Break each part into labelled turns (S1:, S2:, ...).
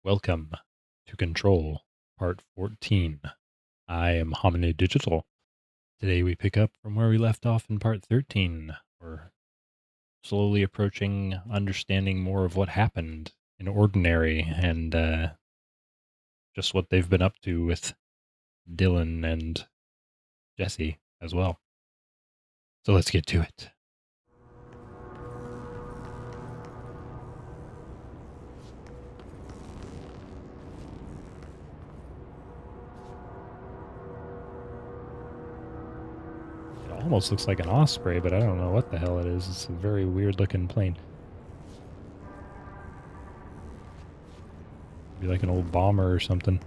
S1: Welcome to Control, Part 14. I am Hominy Digital. Today we pick up from where we left off in Part 13. We're slowly approaching understanding more of what happened in Ordinary and just what they've been up to with Dylan and Jesse as well. So let's get to it. It almost looks like an osprey, but I don't know what the hell it is. It's a very weird looking plane. Be like an old bomber or something.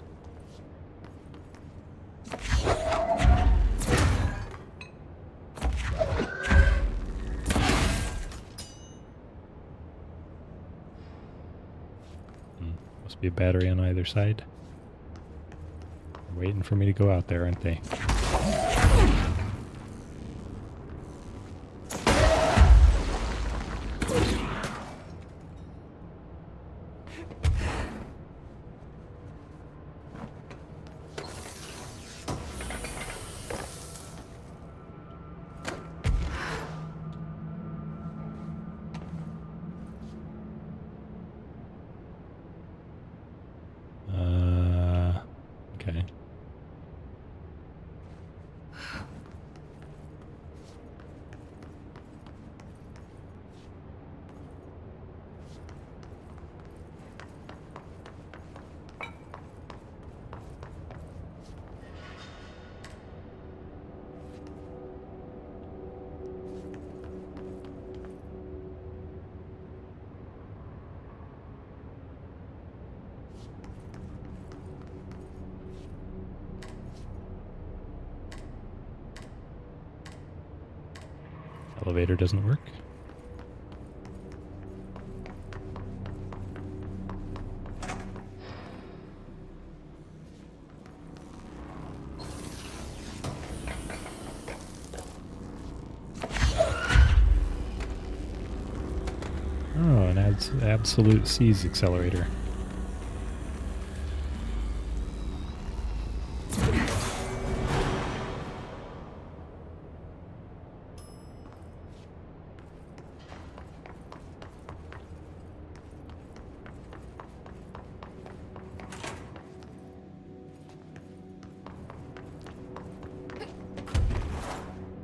S1: Must be a battery on either side. They're waiting for me to go out there, aren't they? Okay. Elevator doesn't work. Oh, an absolute seas accelerator.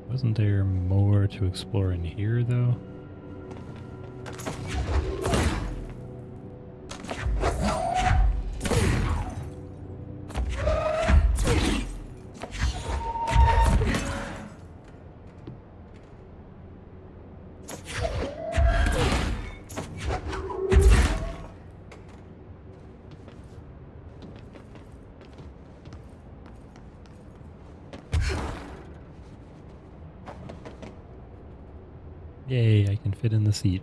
S1: Wasn't there more to explore in here, though? Yay, I can fit in the seat.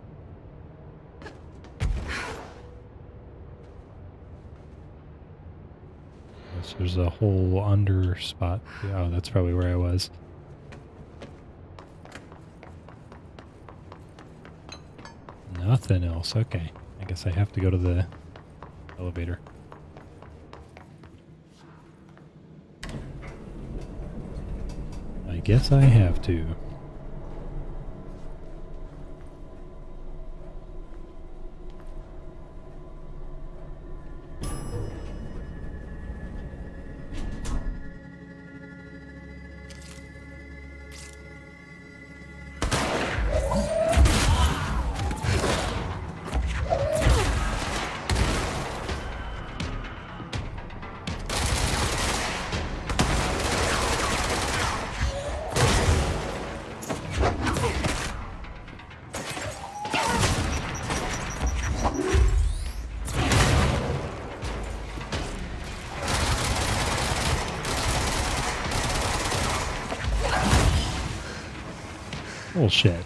S1: Guess there's a whole under spot. Oh, that's probably where I was. Nothing else. Okay. I guess I have to go to the elevator. I guess I have to. Bullshit.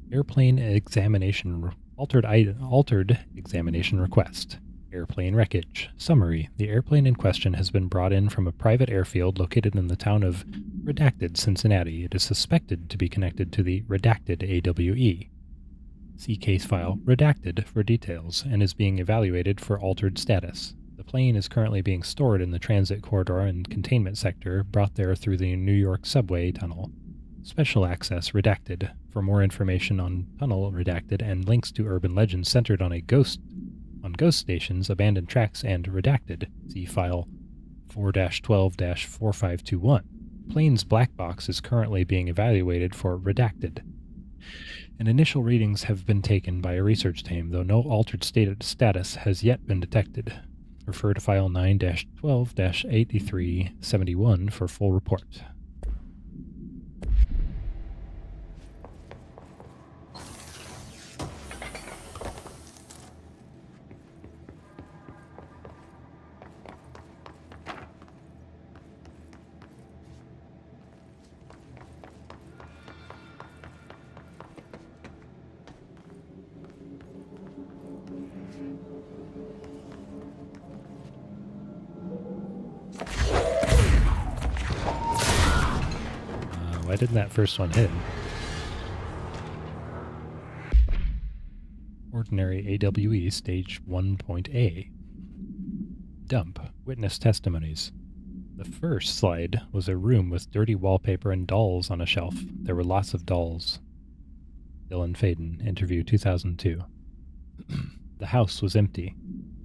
S1: Airplane examination altered examination request. Airplane wreckage. Summary. The airplane in question has been brought in from a private airfield located in the town of Redacted, Cincinnati. It is suspected to be connected to the Redacted AWE. See case file Redacted for details and is being evaluated for altered status. The plane is currently being stored in the transit corridor and containment sector brought there through the New York subway tunnel. Special access redacted. For more information on tunnel redacted and links to urban legends centered on ghost stations, abandoned tracks, and redacted, see file 4-12-4521. Plane's black box is currently being evaluated for redacted. And initial readings have been taken by a research team, though no altered status has yet been detected. Refer to file 9-12-8371 for full report. Why didn't that first one hit? Ordinary AWE Stage 1.A. Dump. Witness testimonies. The first slide was a room with dirty wallpaper and dolls on a shelf. There were lots of dolls. Dylan Faden, interview 2002. The house was empty.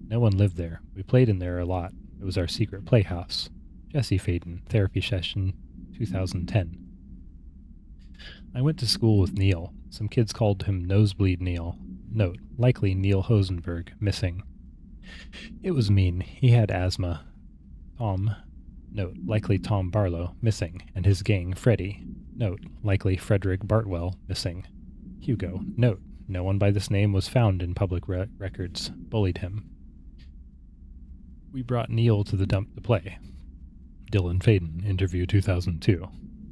S1: No one lived there. We played in there a lot. It was our secret playhouse. Jesse Faden, therapy session 2010. I went to school with Neil. Some kids called him Nosebleed Neil. Note, likely Neil Hosenberg, missing. It was mean. He had asthma. Tom. Note, likely Tom Barlow, missing, and his gang, Freddy. Note, likely Frederick Bartwell, missing. Hugo. Note, no one by this name was found in public records. Bullied him. We brought Neil to the dump to play. Dylan Faden, interview 2002.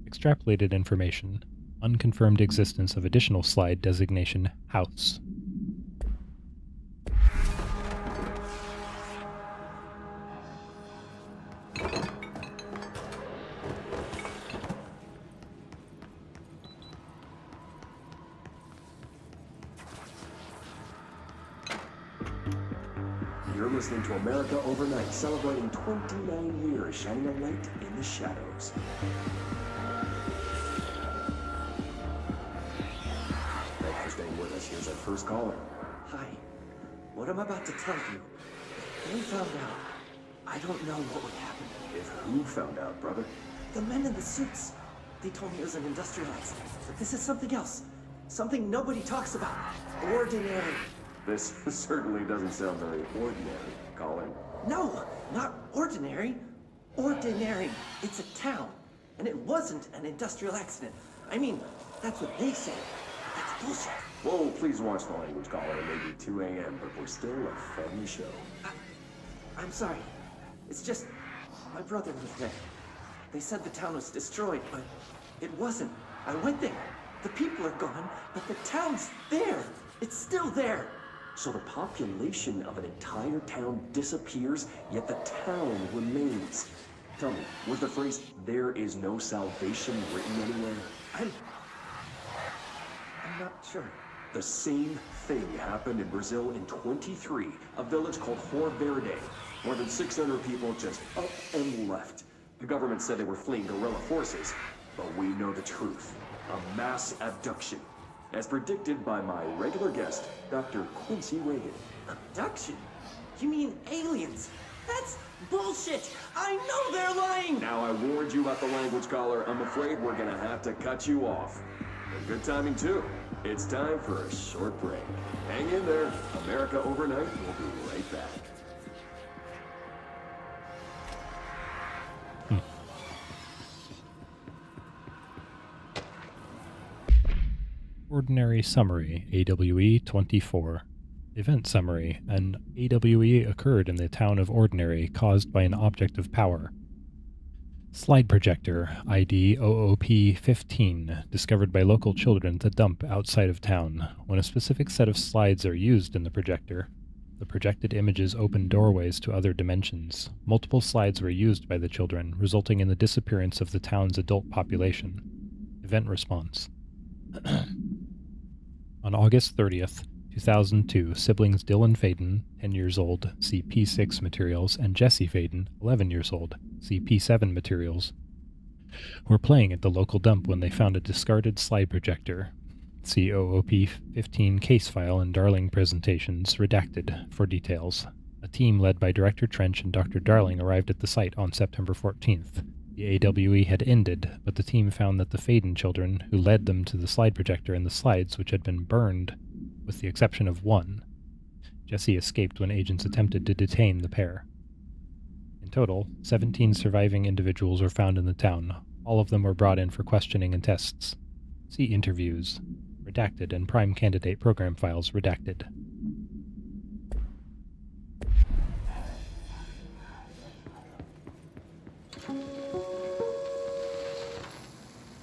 S1: Extrapolated information. Unconfirmed existence of additional slide designation house.
S2: You're listening to America Overnight, celebrating 29 years, shining a light in the shadows. Thanks for staying with us. Here's our first caller.
S3: Hi. What I'm about to tell you, if they found out, I don't know what would happen.
S2: If who found out, brother?
S3: The men in the suits. They told me it was an industrial accident, but this is something else. Something nobody talks about. Ordinary.
S2: This certainly doesn't sound very ordinary, Colin.
S3: No, not ordinary. Ordinary. It's a town. And it wasn't an industrial accident. I mean, that's what they say. That's bullshit.
S2: Whoa, please watch the language, Colin. It may be 2 a.m., but we're still a funny show.
S3: I'm sorry. It's just, my brother was there. They said the town was destroyed, but it wasn't. I went there. The people are gone, but the town's there. It's still there.
S2: So the population of an entire town disappears, yet the town remains. Tell me, was the phrase, "there is no salvation," written anywhere?
S3: I'm not sure.
S2: The same thing happened in Brazil in 23, a village called Rio Verde. More than 600 people just up and left. The government said they were fleeing guerrilla forces, but we know the truth. A mass abduction. As predicted by my regular guest, Dr. Quincy Reagan.
S3: Abduction? You mean aliens? That's bullshit! I know they're lying!
S2: Now I warned you about the language, caller. I'm afraid we're gonna have to cut you off. And good timing, too. It's time for a short break. Hang in there. America Overnight will be right back.
S1: Ordinary Summary, AWE 24. Event Summary. An AWE occurred in the town of Ordinary caused by an object of power. Slide projector, ID OOP-15, discovered by local children at a dump outside of town. When a specific set of slides are used in the projector, the projected images open doorways to other dimensions. Multiple slides were used by the children, resulting in the disappearance of the town's adult population. Event response. On August 30th, 2002, siblings Dylan Faden, 10 years old, see P6 materials, and Jesse Faden, 11 years old, see P7 materials, were playing at the local dump when they found a discarded slide projector. See OOP 15 case file and Darling presentations, redacted, for details. A team led by Director Trench and Dr. Darling arrived at the site on September 14th. The AWE had ended, but the team found that the Faden children, who led them to the slide projector and the slides, which had been burned, with the exception of one. Jesse escaped when agents attempted to detain the pair. In total, 17 surviving individuals were found in the town. All of them were brought in for questioning and tests. See interviews, redacted, and prime candidate program files, redacted.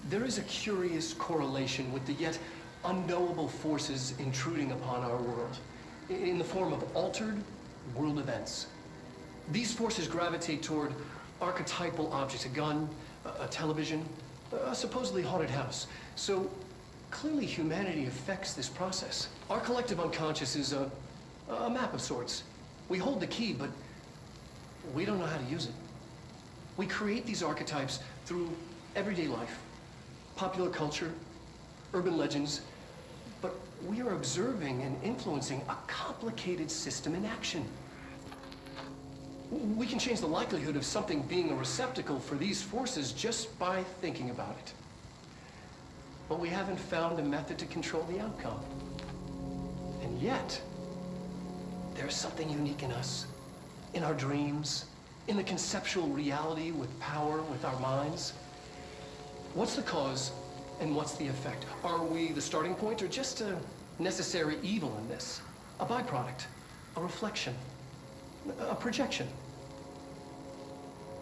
S4: There is a curious correlation with the yet unknowable forces intruding upon our world, in the form of altered world events. These forces gravitate toward archetypal objects, a gun, a television, a supposedly haunted house. So clearly humanity affects this process. Our collective unconscious is a map of sorts. We hold the key, but we don't know how to use it. We create these archetypes through everyday life, popular culture, urban legends, but we are observing and influencing a complicated system in action. We can change the likelihood of something being a receptacle for these forces just by thinking about it. But we haven't found a method to control the outcome. And yet, there's something unique in us, in our dreams, in the conceptual reality with power with our minds. What's the cause and what's the effect? Are we the starting point or just a necessary evil in this? A byproduct, a reflection, a projection?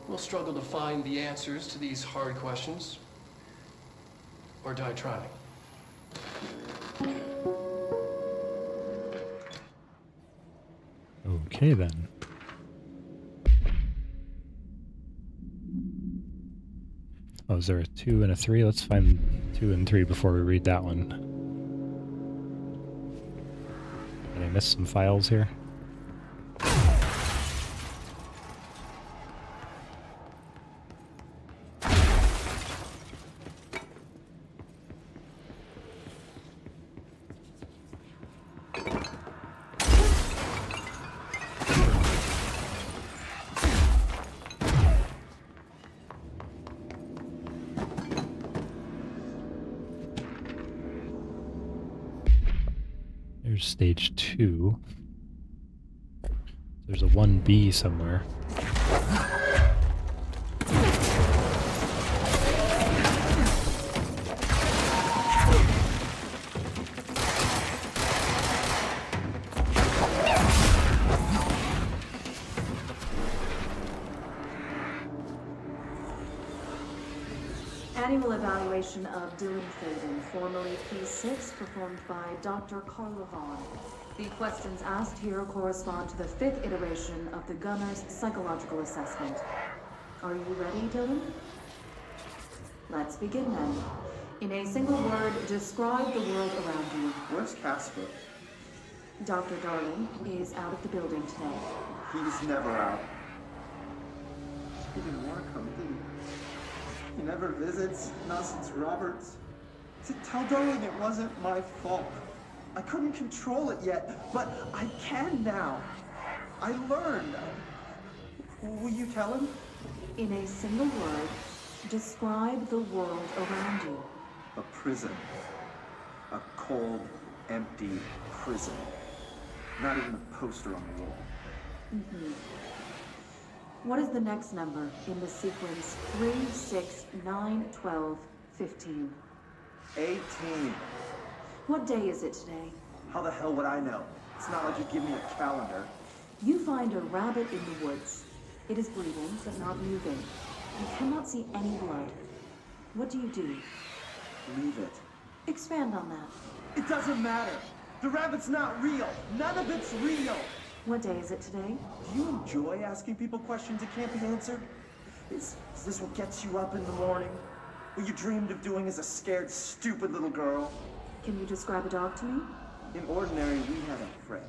S4: We'll struggle to find the answers to these hard questions, or die trying.
S1: Okay, then. Oh, is there a 2 and a 3? Let's find 2 and 3 before we read that one. Did I miss some files here? There's stage 2. There's a 1B somewhere.
S5: Annual evaluation of Dylan Faden, formerly P6, performed by Dr. Carla Vaughn. The questions asked here correspond to the 5th iteration of the Gunner's psychological assessment. Are you ready, Dylan? Let's begin then. In a single word, describe the world around you.
S3: Where's Casper?
S5: Dr. Darling is out of the building today.
S3: He's never out. He didn't want to come, did he? He never visits, not since Roberts. Tell Darling it wasn't my fault. I couldn't control it yet, but I can now. I learned. Will you tell him?
S5: In a single word, describe the world around you.
S3: A prison. A cold, empty prison. Not even a poster on the wall.
S5: Mm-hmm. What is the next number in the sequence 3, 6, 9, 12, 15?
S3: 18.
S5: What day is it today?
S3: How the hell would I know? It's not like you give me a calendar.
S5: You find a rabbit in the woods. It is breathing, but not moving. I cannot see any blood. What do you do?
S3: Leave it.
S5: Expand on that.
S3: It doesn't matter. The rabbit's not real. None of it's real.
S5: What day is it today?
S3: Do you enjoy asking people questions that can't be answered? Is this what gets you up in the morning? What you dreamed of doing as a scared, stupid little girl?
S5: Can you describe a dog to me?
S3: In ordinary, we had a friend.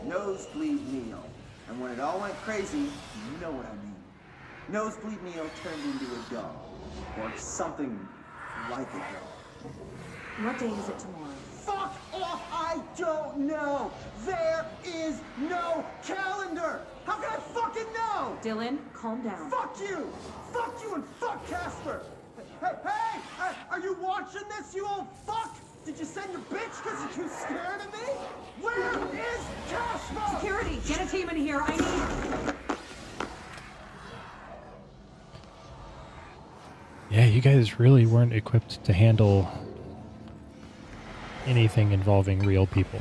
S3: Nosebleed Neil. And when it all went crazy, you know what I mean. Nosebleed Neil turned into a dog. Or something like a dog.
S5: What day is it tomorrow?
S3: Fuck off! I don't know! There is no calendar! How can I fucking know?
S5: Dylan, calm down.
S3: Fuck you! Fuck you and fuck Casper! Hey! Are you watching this, you old fuck? Did you send your bitch because you're too scared of me? Where is Casper?
S5: Security, get a team in here. I need...
S1: Yeah, you guys really weren't equipped to handle anything involving real people.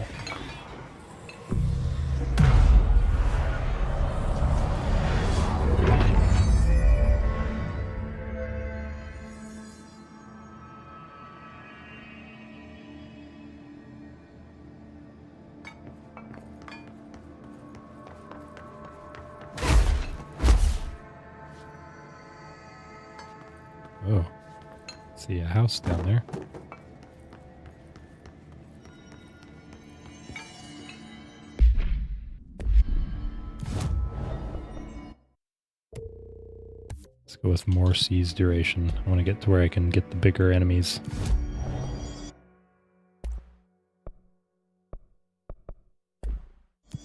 S1: Oh, see a house down there. Let's go with more siege duration. I want to get to where I can get the bigger enemies.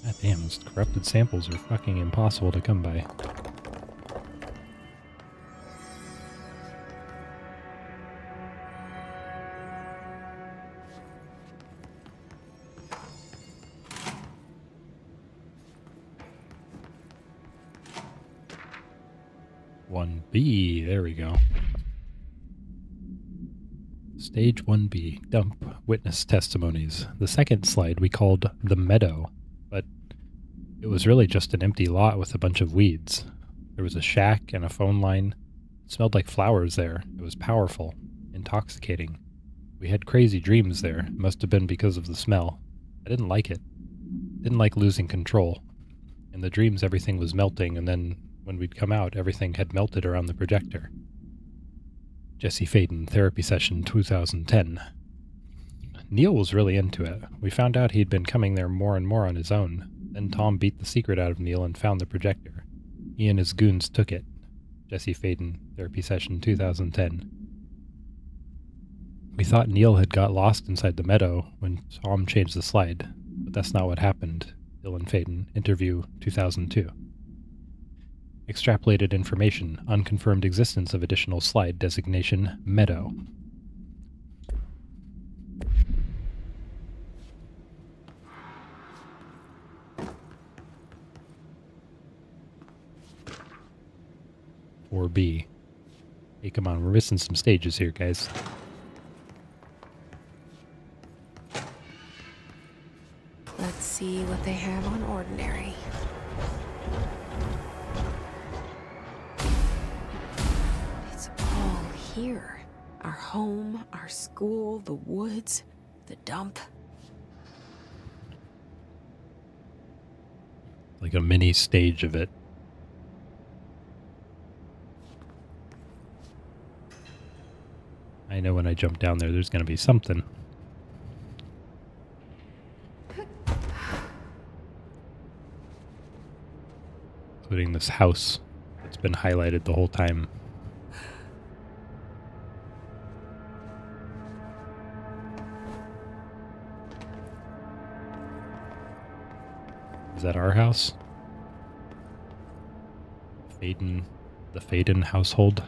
S1: God damn, those corrupted samples are fucking impossible to come by. B, there we go. Stage 1B, dump witness testimonies. The second slide we called the meadow, but it was really just an empty lot with a bunch of weeds. There was a shack and a phone line. It smelled like flowers there. It was powerful, intoxicating. We had crazy dreams there. It must have been because of the smell. I didn't like it. Didn't like losing control. In the dreams everything was melting, and then when we'd come out, everything had melted around the projector. Jesse Faden, therapy session 2010. Neil was really into it. We found out he'd been coming there more and more on his own. Then Tom beat the secret out of Neil and found the projector. He and his goons took it. Jesse Faden, therapy session 2010. We thought Neil had got lost inside the meadow when Tom changed the slide, but that's not what happened. Dylan Faden, interview 2002. Extrapolated information, unconfirmed existence of additional slide designation, meadow. Or B. Hey, come on, we're missing some stages here, guys.
S6: Let's see what they have on ordinary. It's all here. Our home, our school, the woods, the dump.
S1: Like a mini stage of it. I know when I jump down there, there's going to be something. Including this house that's been highlighted the whole time. Is that our house? Faden, the Faden household.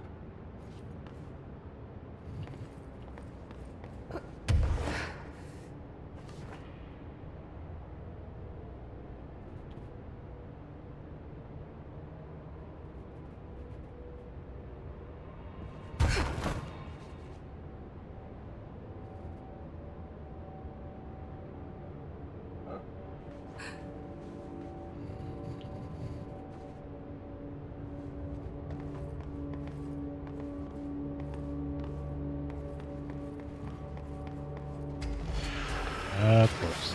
S1: Of course.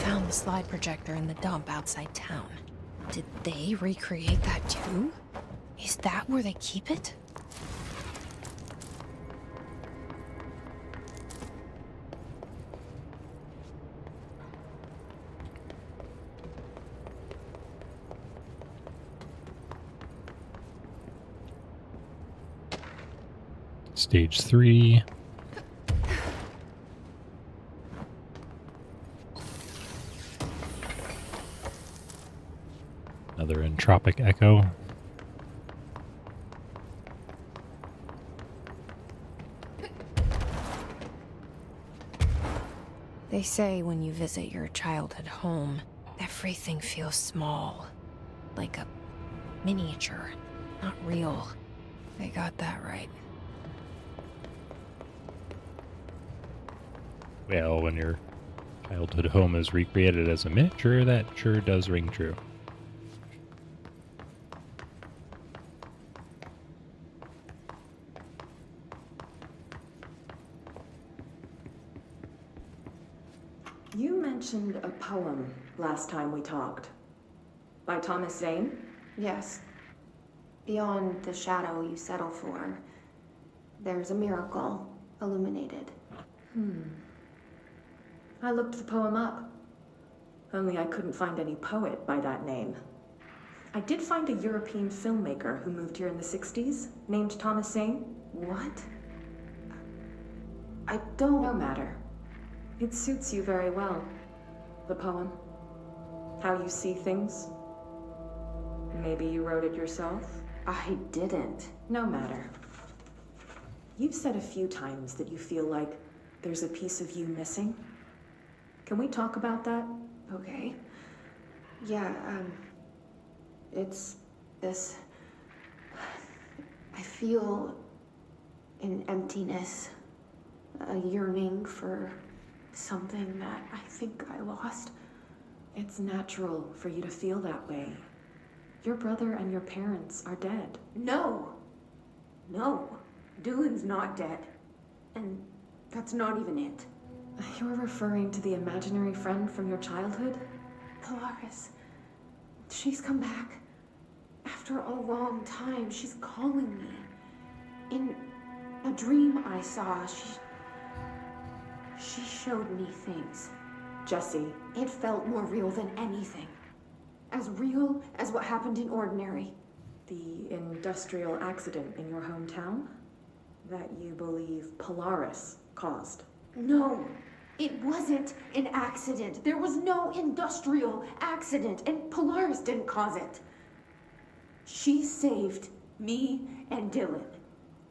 S6: Found the slide projector in the dump outside town. Did they recreate that too? Is that where they keep it?
S1: Stage 3. Another entropic echo.
S6: They say when you visit your childhood home, everything feels small. Like a miniature, not real. They got that right.
S1: Well, when your childhood home is recreated as a miniature, that sure does ring true.
S7: You mentioned a poem last time we talked. By Thomas Zane?
S5: Yes. Beyond the shadow you settle for, there's a miracle illuminated.
S7: I looked the poem up. Only I couldn't find any poet by that name. I did find a European filmmaker who moved here in the 60s, named Thomas Zane.
S5: What? I don't...
S7: No matter. It suits you very well. The poem. How you see things. Maybe you wrote it yourself?
S5: I didn't.
S7: No matter. You've said a few times that you feel like there's a piece of you missing. Can we talk about that?
S5: Okay. Yeah, it's this... I feel an emptiness, a yearning for something that I think I lost.
S7: It's natural for you to feel that way. Your brother and your parents are dead.
S5: No! No. Dylan's not dead. And that's not even it.
S7: You're referring to the imaginary friend from your childhood?
S5: Polaris. She's come back. After a long time, she's calling me. In a dream I saw, she showed me things.
S7: Jesse.
S5: It felt more real than anything. As real as what happened in Ordinary.
S7: The industrial accident in your hometown? That you believe Polaris caused?
S5: No, it wasn't an accident. There was no industrial accident, and Polaris didn't cause it. She saved me and Dylan.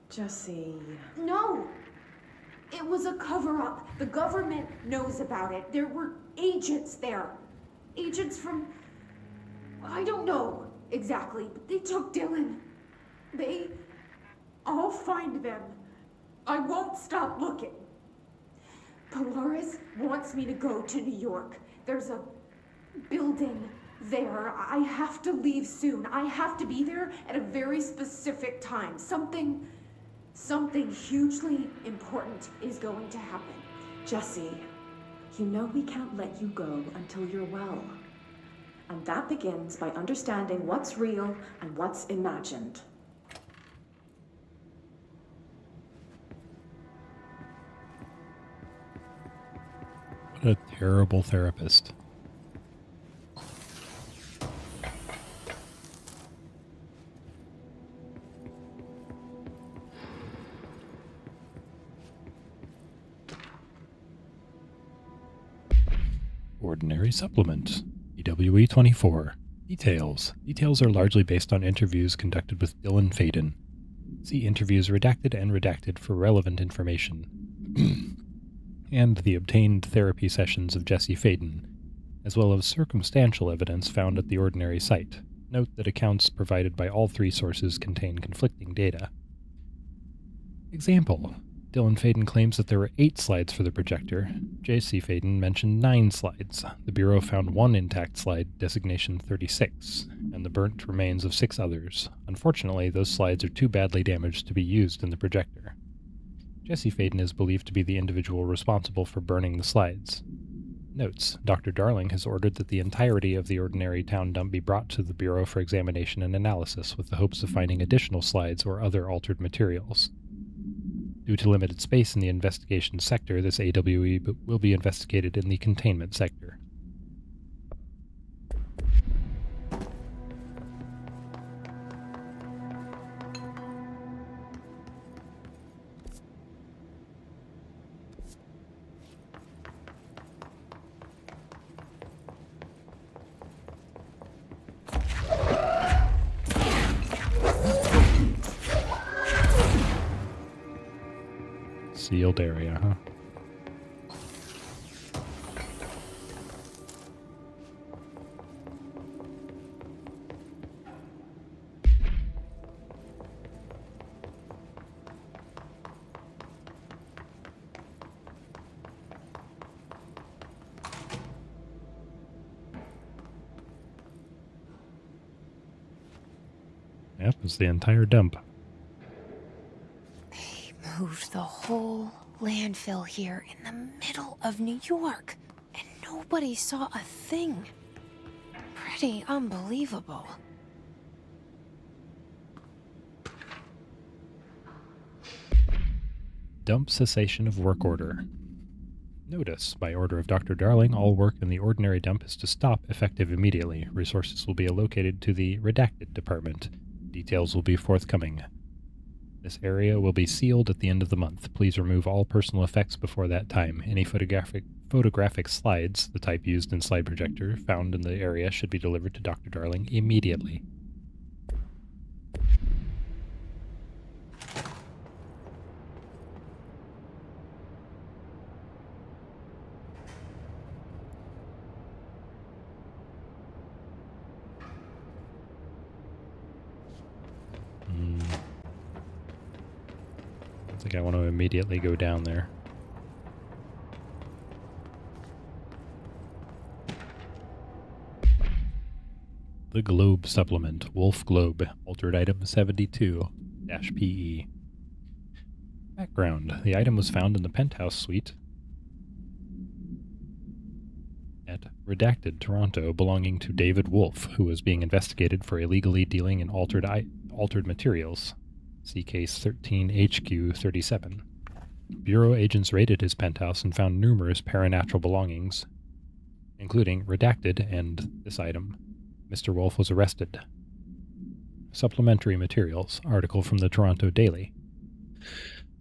S7: Jesse...
S5: No! It was a cover-up. The government knows about it. There were agents there. Agents from... I don't know exactly, but they took Dylan. I'll find them. I won't stop looking. Polaris wants me to go to New York. There's a building there. I have to leave soon. I have to be there at a very specific time. Something hugely important is going to happen.
S7: Jesse, you know we can't let you go until you're well. And that begins by understanding what's real and what's imagined.
S1: What a terrible therapist. Ordinary Supplement, EWE 24. Details. Details are largely based on interviews conducted with Dylan Faden. See interviews redacted and redacted for relevant information. And the obtained therapy sessions of Jesse Faden, as well as circumstantial evidence found at the Ordinary site. Note that accounts provided by all three sources contain conflicting data. Example. Dylan Faden claims that there were 8 slides for the projector. J.C. Faden mentioned 9 slides. The Bureau found 1 intact slide, designation 36, and the burnt remains of 6 others. Unfortunately, those slides are too badly damaged to be used in the projector. Jesse Faden is believed to be the individual responsible for burning the slides. Notes: Dr. Darling has ordered that the entirety of the Ordinary town dump be brought to the Bureau for examination and analysis with the hopes of finding additional slides or other altered materials. Due to limited space in the investigation sector, this AWE will be investigated in the containment sector. Sealed area, huh? Yep, it's the entire dump.
S6: Moved the whole landfill here in the middle of New York, and nobody saw a thing. Pretty unbelievable.
S1: Dump cessation of work order. Notice, by order of Dr. Darling, all work in the Ordinary dump is to stop effective immediately. Resources will be allocated to the Redacted department. Details will be forthcoming. This area will be sealed at the end of the month. Please remove all personal effects before that time. Any photographic slides, the type used in slide projector, found in the area should be delivered to Dr. Darling immediately. I think I want to immediately go down there. The Globe Supplement, Wolf Globe, altered item 72-PE. Background. The item was found in the penthouse suite at Redacted, Toronto, belonging to David Wolf, who was being investigated for illegally dealing in altered materials. See case 13HQ37. Bureau agents raided his penthouse and found numerous paranatural belongings, including Redacted and this item. Mr. Wolf was arrested. Supplementary materials. Article from the Toronto Daily.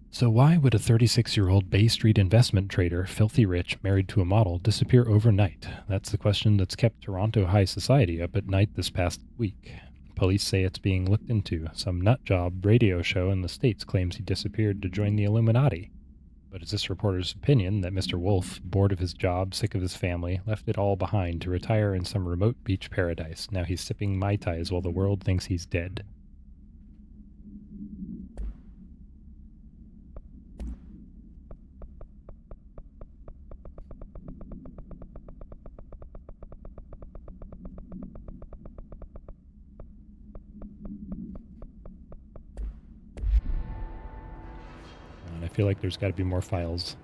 S1: So why would a 36-year-old Bay Street investment trader, filthy rich, married to a model, disappear overnight? That's the question that's kept Toronto high society up at night this past week. Police say it's being looked into. Some nutjob radio show in the States claims he disappeared to join the Illuminati. But it's this reporter's opinion that Mr. Wolf, bored of his job, sick of his family, left it all behind to retire in some remote beach paradise. Now he's sipping Mai Tais while the world thinks he's dead. I feel like there's got to be more files.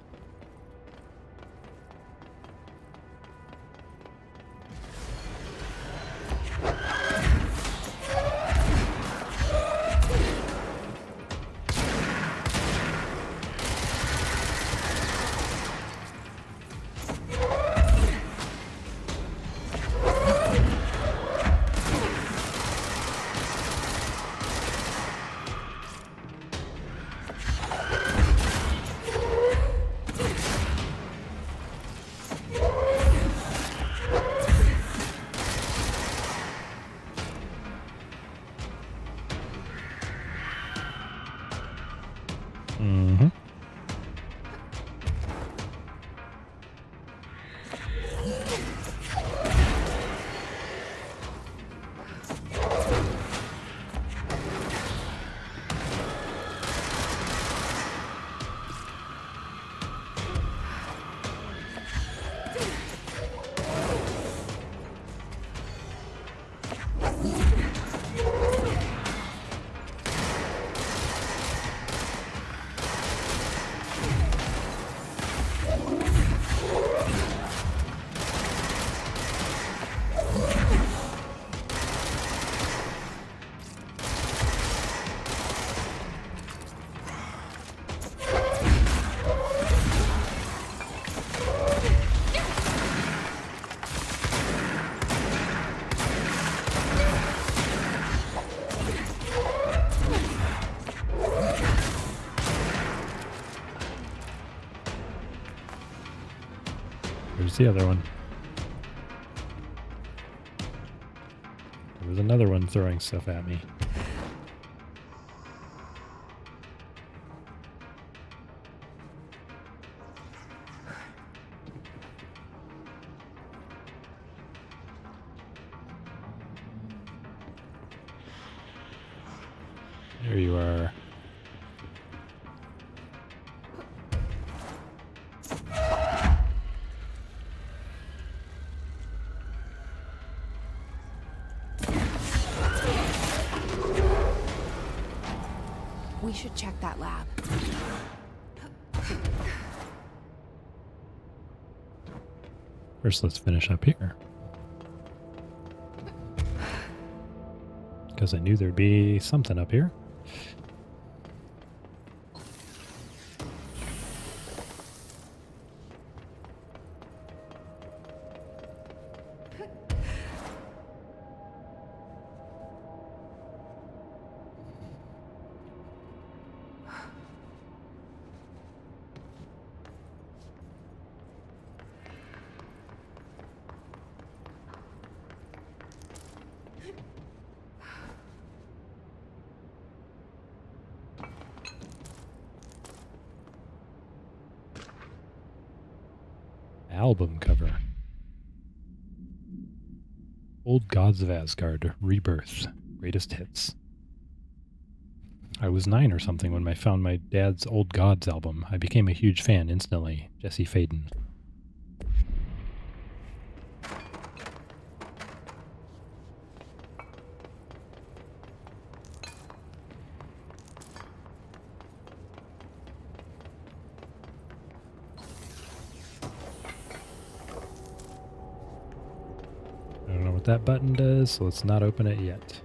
S1: Where's the other one? There was another one throwing stuff at me. There you are.
S6: We should check that lab.
S1: First, let's finish up here. Because I knew there'd be something up here. Album cover. Old Gods of Asgard, Rebirth, Greatest Hits. I was 9 or something when I found my dad's Old Gods album. I became a huge fan instantly. Jesse Faden. I don't know what that button does, so let's not open it yet.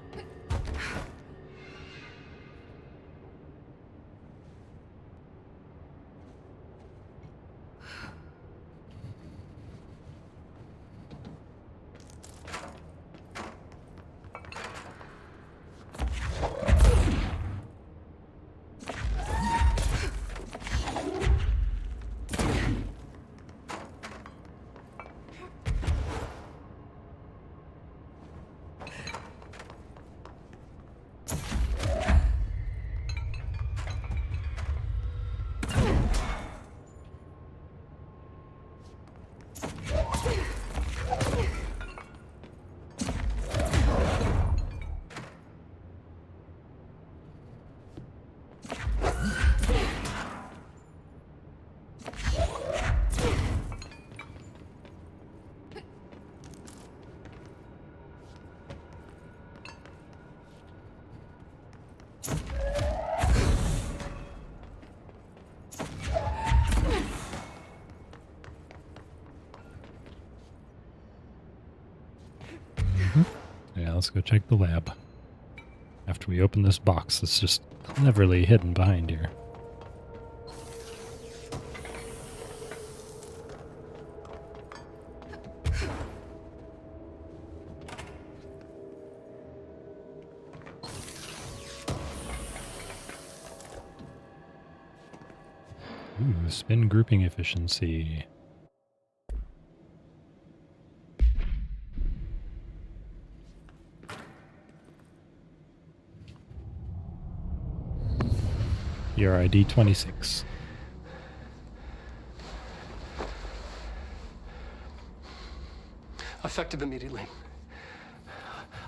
S1: Yeah, let's go check the lab. After we open this box that's just cleverly hidden behind here. Ooh, spin grouping efficiency. ERID 26.
S4: Effective immediately.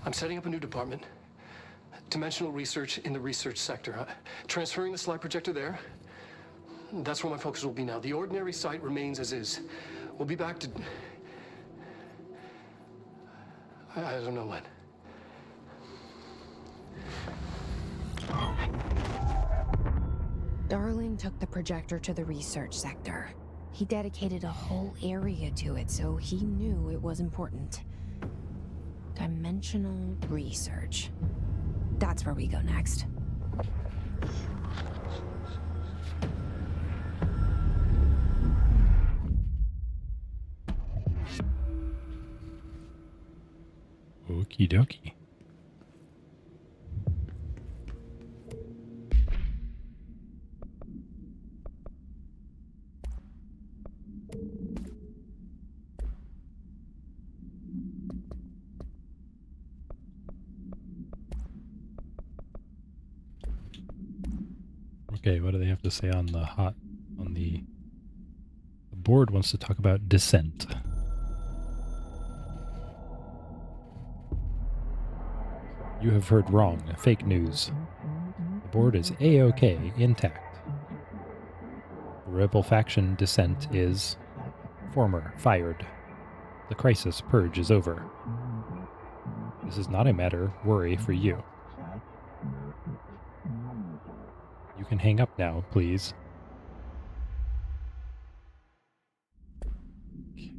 S4: I'm setting up a new department. Dimensional research in the research sector. Transferring the slide projector there. That's where my focus will be now. The ordinary site remains as is. We'll be back to... I don't know when.
S6: Darling took the projector to the research sector. He dedicated a whole area to it, so he knew it was important. Dimensional research. That's where we go next.
S1: Okie dokie. Okay, what do they have to say on the board wants to talk about dissent. You have heard wrong. Fake news. The board is A-OK, intact. The rebel faction dissent is former, fired. The crisis purge is over. This is not a matter worry for you. You can hang up now, please.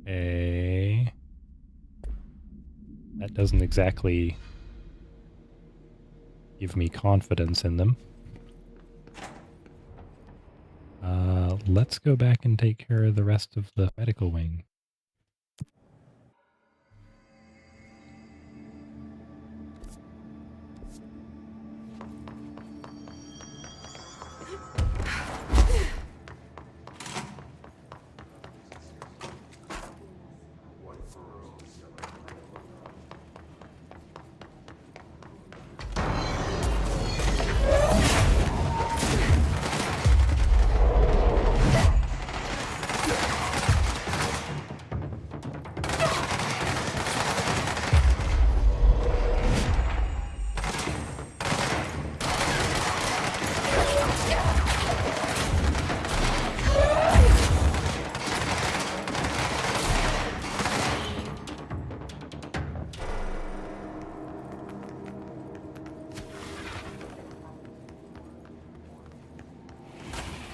S1: Okay. That doesn't exactly give me confidence in them. Let's go back and take care of the rest of the medical wing.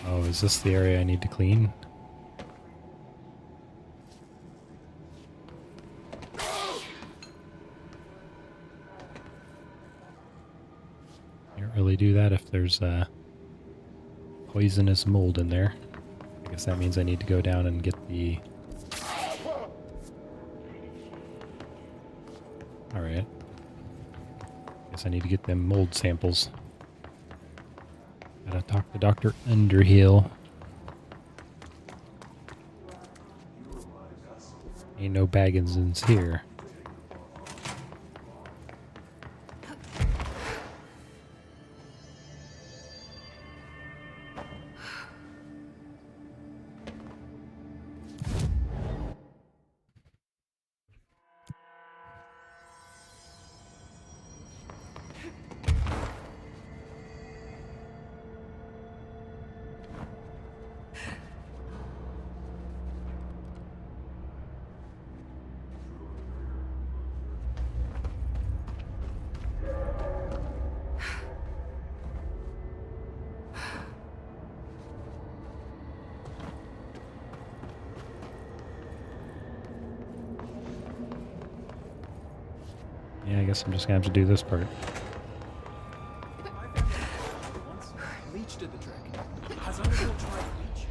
S1: Oh, is this the area I need to clean? Can't really do that if there's poisonous mold in there. I guess that means I need to go down and get the... Alright. Guess I need to get them mold samples. Gotta talk to Dr. Underhill. Ain't no Bagginsons here. Yeah, I guess I'm just gonna have to do this part.
S8: Leech did the trick. Has Underhill tried Leech?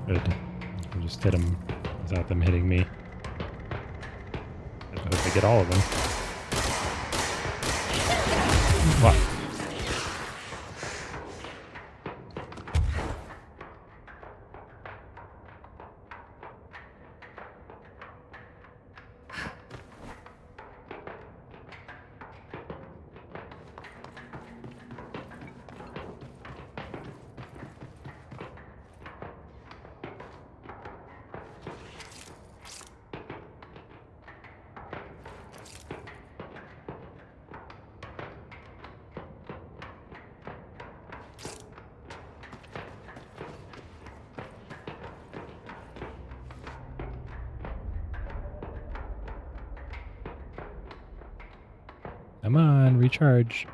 S1: Good. I'll just hit them without them hitting me. I hope I get all of them. What? Come on, recharge.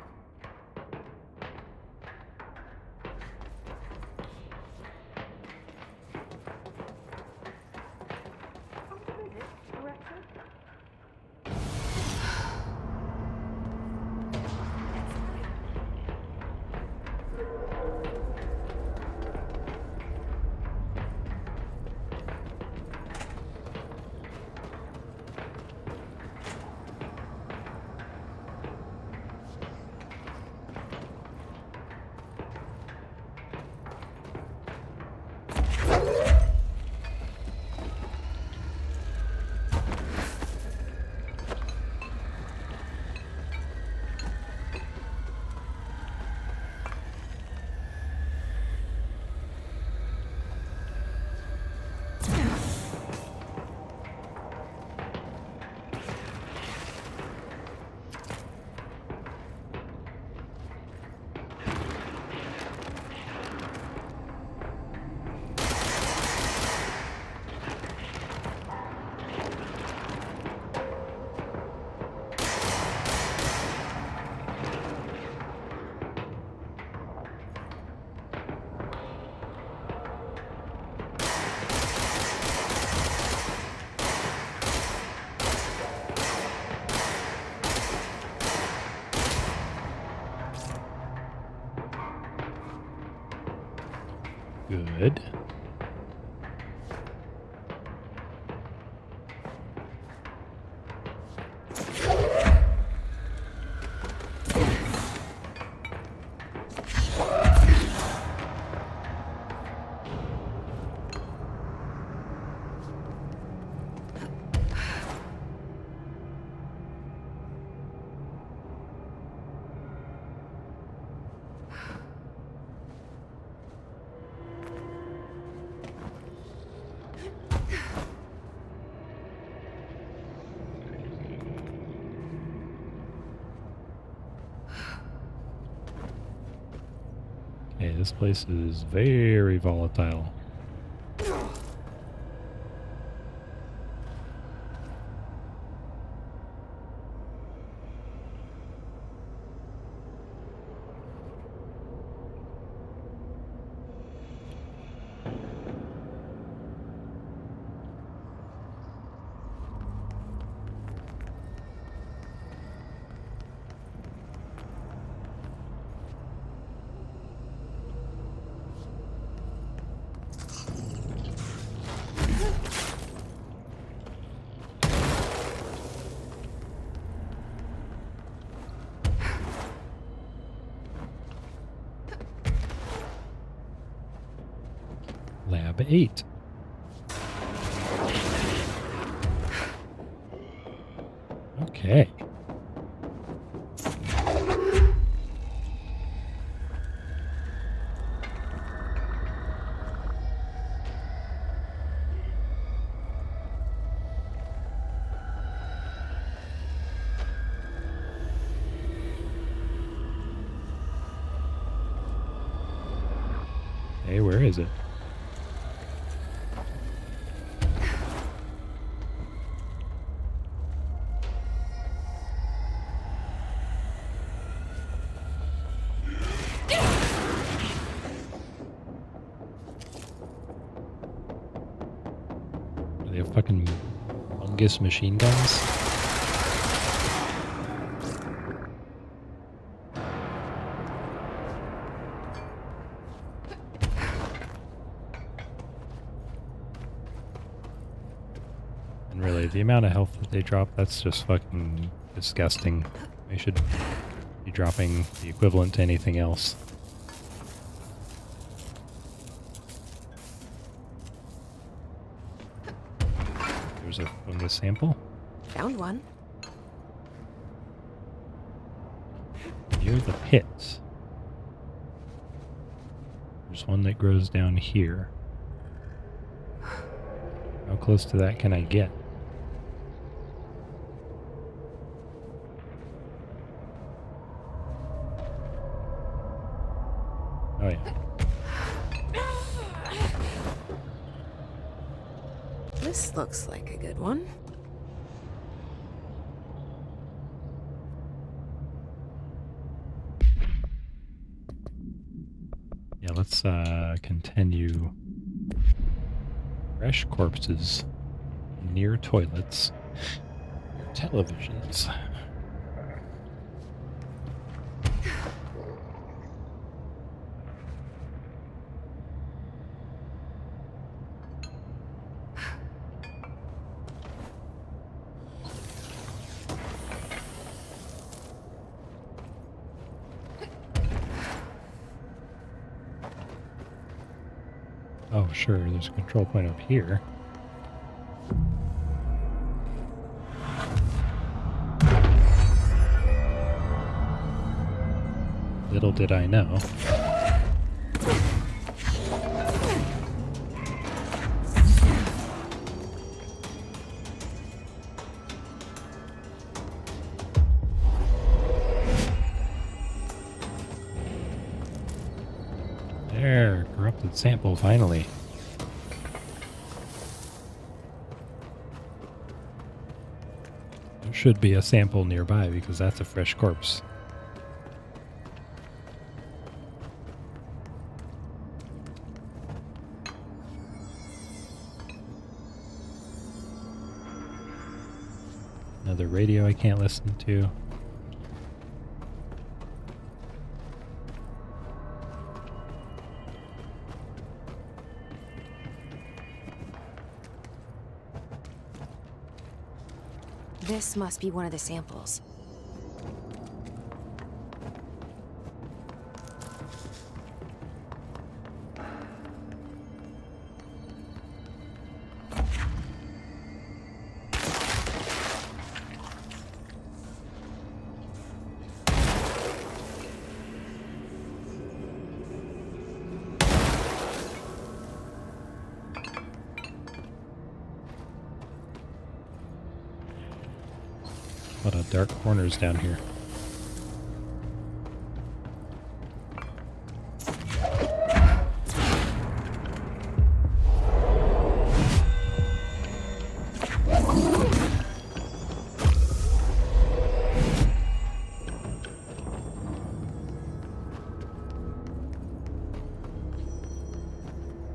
S1: Good. Okay, this place is very volatile. Lab 8. Okay. Hey, where is it? Do they have fucking fungus machine guns? And really, the amount of health that they drop, that's just fucking disgusting. They should be dropping the equivalent to anything else. There's a fungus sample.
S6: Found one.
S1: Near the pits. There's one that grows down here. How close to that can I get? Oh yeah.
S6: This looks like a good one.
S1: continue. Fresh corpses near toilets, near televisions. Oh, sure, there's a control point up here. Little did I know. There, corrupted sample, finally. There should be a sample nearby because that's a fresh corpse. Another radio I can't listen to.
S6: This must be one of the samples.
S1: A lot of dark corners down here.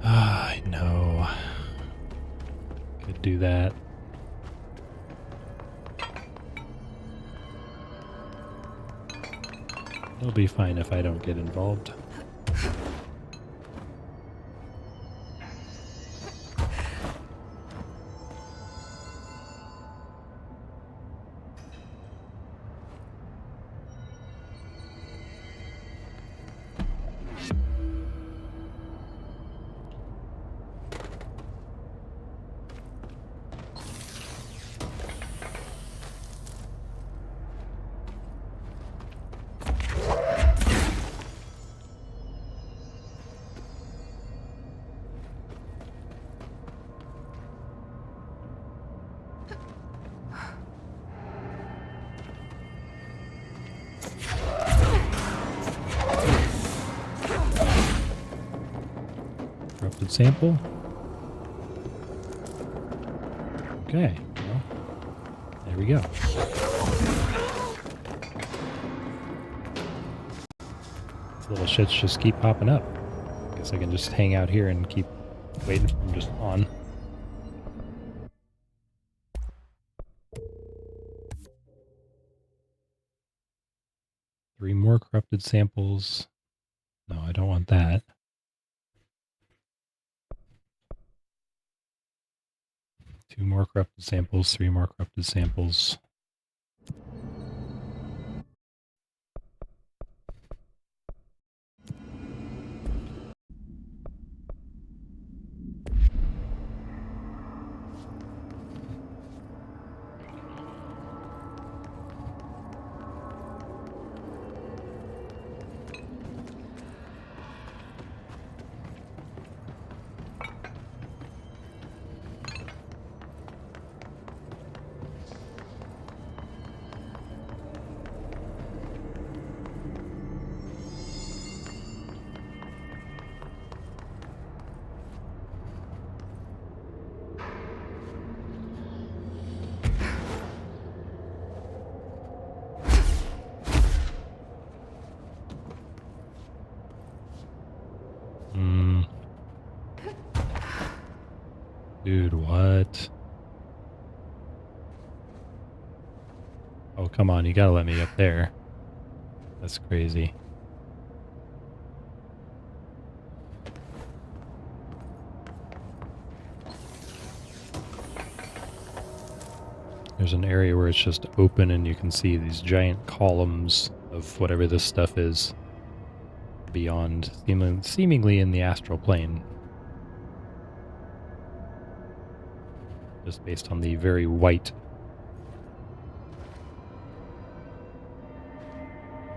S1: I know. Could do that. It'll be fine if I don't get involved. Corrupted sample. Okay, well, there we go. These little shits just keep popping up. Guess I can just hang out here and keep waiting for them to spawn. Three more corrupted samples. No, I don't want that. Two more corrupted samples, three more corrupted samples. Dude, what? Oh, come on, you gotta let me up there. That's crazy. There's an area where it's just open and you can see these giant columns of whatever this stuff is beyond, seemingly in the astral plane. Just based on the very white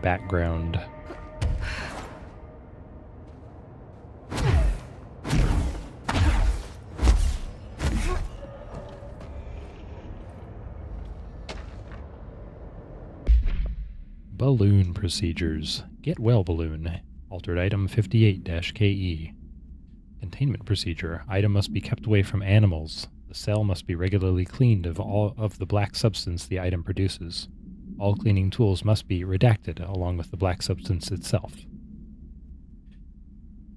S1: background. Balloon procedures. Get well balloon. Altered item 58-KE. Containment procedure. Item must be kept away from animals. The cell must be regularly cleaned of all of the black substance the item produces. All cleaning tools must be redacted along with the black substance itself.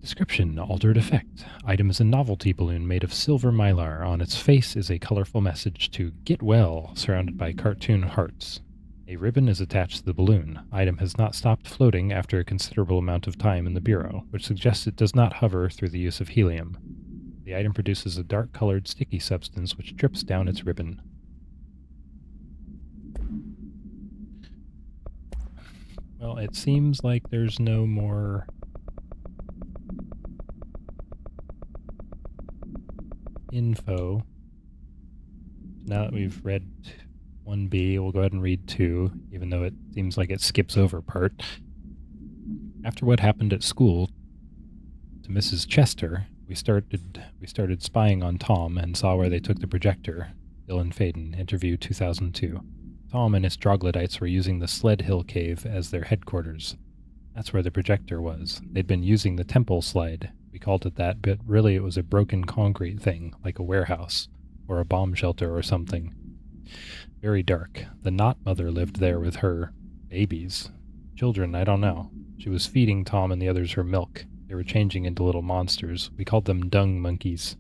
S1: Description. Altered effect. Item is a novelty balloon made of silver mylar. On its face is a colorful message to get well, surrounded by cartoon hearts. A ribbon is attached to the balloon. Item has not stopped floating after a considerable amount of time in the bureau, which suggests it does not hover through the use of helium. The item produces a dark-colored sticky substance which drips down its ribbon. Well, it seems like there's no more info. Now that we've read 1B, we'll go ahead and read 2, even though it seems like it skips over part. After what happened at school to Mrs. Chester, we started spying on Tom and saw where they took the projector. Dylan Faden, interview 2002. Tom and his troglodytes were using the Sled Hill Cave as their headquarters. That's where the projector was. They'd been using the temple slide. We called it that, but really it was a broken concrete thing, like a warehouse, or a bomb shelter or something. Very dark. The Knot Mother lived there with her babies. Children, I don't know. She was feeding Tom and the others her milk. They were changing into little monsters. We called them dung monkeys.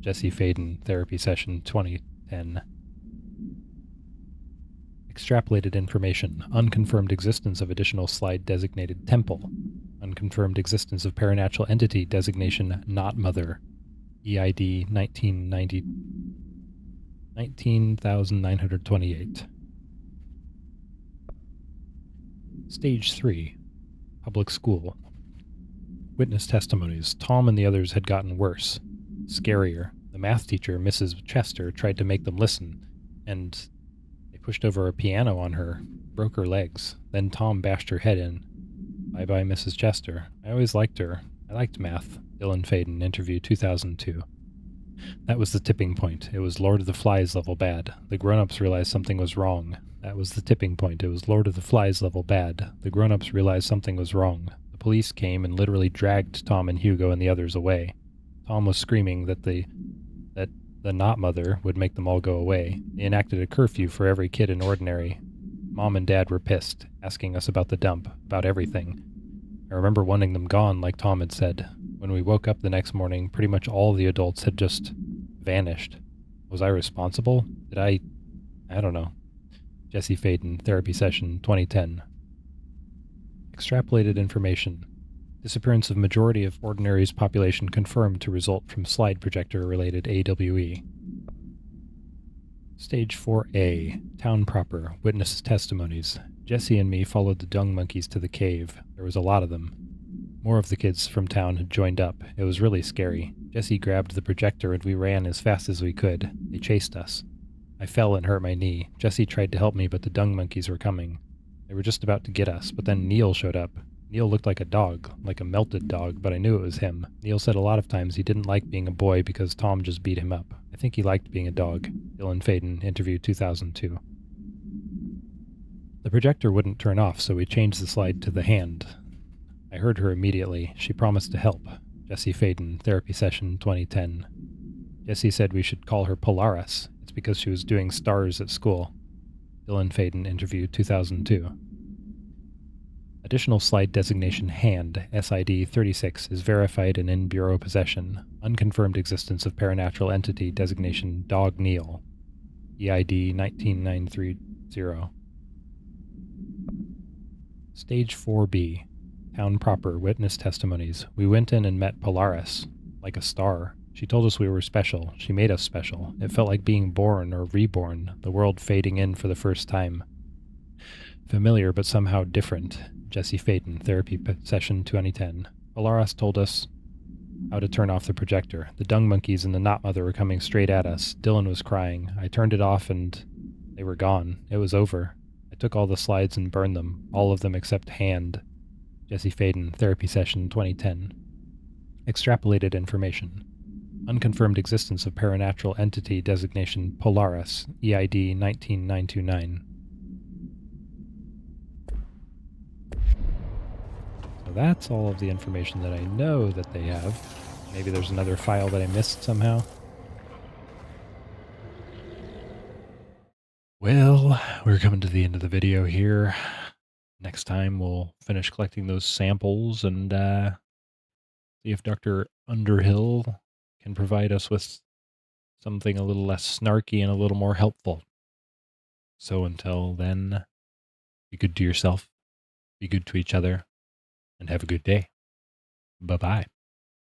S1: Jesse Faden, therapy session 2010. Extrapolated information. Unconfirmed existence of additional slide designated temple. Unconfirmed existence of paranatural entity designation Knot Mother. EID 19,928. Stage 3. Public school. Witness testimonies. Tom and the others had gotten worse. Scarier. The math teacher, Mrs. Chester, tried to make them listen, and they pushed over a piano on her, broke her legs. Then Tom bashed her head in. Bye-bye, Mrs. Chester. I always liked her. I liked math. Dylan Faden, interview 2002. That was the tipping point. It was Lord of the Flies level bad. The grown-ups realized something was wrong. That was the tipping point. It was Lord of the Flies level bad. The grown-ups realized something was wrong. The police came and literally dragged Tom and Hugo and the others away. Tom was screaming that the Knot Mother would make them all go away. They enacted a curfew for every kid in Ordinary. Mom and Dad were pissed, asking us about the dump, about everything. I remember wanting them gone, like Tom had said. When we woke up the next morning, pretty much all the adults had just vanished. Was I responsible? I don't know. Jesse Faden, therapy session 2010. Extrapolated information. Disappearance of majority of Ordinary's population confirmed to result from slide projector-related AWE. Stage 4A. Town proper. Witness testimonies. Jesse and me followed the dung monkeys to the cave. There was a lot of them. More of the kids from town had joined up. It was really scary. Jesse grabbed the projector and we ran as fast as we could. They chased us. I fell and hurt my knee. Jesse tried to help me, but the dung monkeys were coming. They were just about to get us, but then Neil showed up. Neil looked like a dog, like a melted dog, but I knew it was him. Neil said a lot of times he didn't like being a boy because Tom just beat him up. I think he liked being a dog. Dylan Faden, interview 2002. The projector wouldn't turn off, so we changed the slide to the hand. I heard her immediately. She promised to help. Jesse Faden, therapy session 2010. Jesse said we should call her Polaris. It's because she was doing stars at school. Dylan Faden, interview 2002. Additional slide designation hand, SID 36, is verified and in Bureau possession. Unconfirmed existence of paranatural entity designation Dog Neil, EID 19930. Stage 4B, Town Proper, Witness Testimonies. We went in and met Polaris, like a star. She told us we were special. She made us special. It felt like being born or reborn, the world fading in for the first time. Familiar but somehow different. Jesse Faden, Therapy Session 2010. Polaris told us how to turn off the projector. The dung monkeys and the knot mother were coming straight at us. Dylan was crying. I turned it off and they were gone. It was over. I took all the slides and burned them. All of them except hand. Jesse Faden, Therapy Session 2010. Extrapolated information. Unconfirmed existence of paranatural entity designation Polaris, EID 19929. So that's all of the information that I know that they have. Maybe there's another file that I missed somehow. Well, we're coming to the end of the video here. Next time we'll finish collecting those samples and see if Dr. Underhill can provide us with something a little less snarky and a little more helpful. So until then, be good to yourself, be good to each other, and have a good day. Bye-bye.